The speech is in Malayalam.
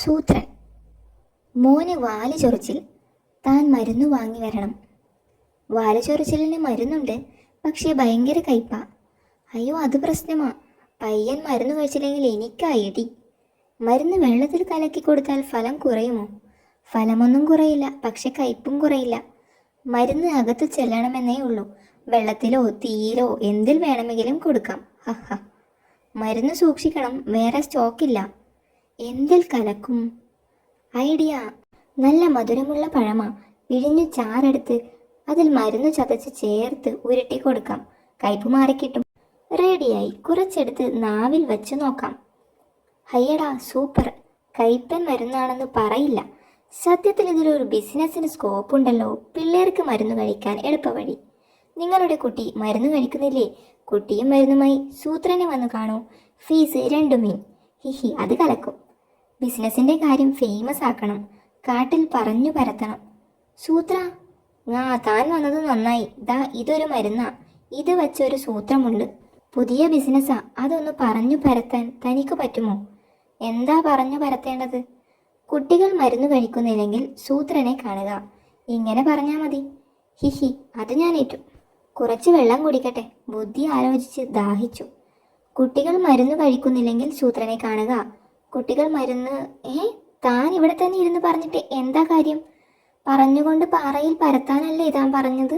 സൂത്രൻ. മോന് വാല് ചൊറിച്ചിൽ, താൻ മരുന്ന് വാങ്ങി വരണം. വാല് ചൊറിച്ചിലിന് മരുന്നുണ്ട്, പക്ഷേ ഭയങ്കര കയ്പാ. അയ്യോ, അത് പ്രശ്നമാ. പയ്യൻ മരുന്ന് കഴിച്ചില്ലെങ്കിൽ എനിക്കാ ഇടി. മരുന്ന് വെള്ളത്തിൽ കലക്കി കൊടുത്താൽ ഫലം കുറയുമോ? ഫലമൊന്നും കുറയില്ല, പക്ഷെ കയ്പും കുറയില്ല. മരുന്ന് അകത്ത് ചെല്ലണമെന്നേ ഉള്ളൂ. വെള്ളത്തിലോ തീയിലോ എന്തിൽ വേണമെങ്കിലും കൊടുക്കാം. ഹഹ. മരുന്ന് സൂക്ഷിക്കണം, വേറെ സ്റ്റോക്കില്ല. എന്തിൽ കലക്കും? ഐഡിയ. നല്ല മധുരമുള്ള പഴമ പിഴിഞ്ഞു ചാറെടുത്ത് അതിൽ മരുന്ന് ചതച്ച് ചേർത്ത് ഉരുട്ടി കൊടുക്കാം. കയ്പ് മാറിക്കിട്ടും. റെഡിയായി. കുറച്ചെടുത്ത് നാവിൽ വെച്ച് നോക്കാം. ഹയ്യടാ, സൂപ്പർ. കയ്പൻ മരുന്നാണെന്ന് പറയില്ല. സത്യത്തിൽ ഇതിലൊരു ബിസിനസ്സിന് സ്കോപ്പ് ഉണ്ടല്ലോ. പിള്ളേർക്ക് മരുന്ന് കഴിക്കാൻ എളുപ്പവഴി. നിങ്ങളുടെ കുട്ടി മരുന്ന് കഴിക്കുന്നില്ലേ? കുട്ടിയും മരുന്നുമായി സൂത്രനെ വന്ന് കാണൂ. ഫീസ് 2 മീൻ. ഹിഹി, അത് കലക്കും. ബിസിനസിൻ്റെ കാര്യം ഫേമസ് ആക്കണം. കാട്ടിൽ പറഞ്ഞു പരത്തണം. സൂത്ര, താൻ വന്നത് നന്നായി. ദാ ഇതൊരു മരുന്നാ. ഇത് വെച്ചൊരു സൂത്രമുണ്ട്. പുതിയ ബിസിനസ്സാ. അതൊന്ന് പറഞ്ഞു പരത്താൻ തനിക്ക് പറ്റുമോ? എന്താ പറഞ്ഞു പരത്തേണ്ടത്? കുട്ടികൾ മരുന്ന് കഴിക്കുന്നില്ലെങ്കിൽ സൂത്രനെ കാണുക. ഇങ്ങനെ പറഞ്ഞാൽ മതി. ഹിഹി, അത് ഞാൻ ഏറ്റു. കുറച്ച് വെള്ളം കുടിക്കട്ടെ. ബുദ്ധി ആലോചിച്ച് ദാഹിച്ചു. കുട്ടികൾ മരുന്ന് കഴിക്കുന്നില്ലെങ്കിൽ സൂത്രനെ കാണുക. കുട്ടികൾ മരുന്ന് താൻ ഇവിടെ തന്നെ ഇരുന്ന് പറഞ്ഞിട്ട് എന്താ കാര്യം? പറഞ്ഞുകൊണ്ട് പാറയിൽ പരത്താനല്ലേ താൻ പറഞ്ഞത്?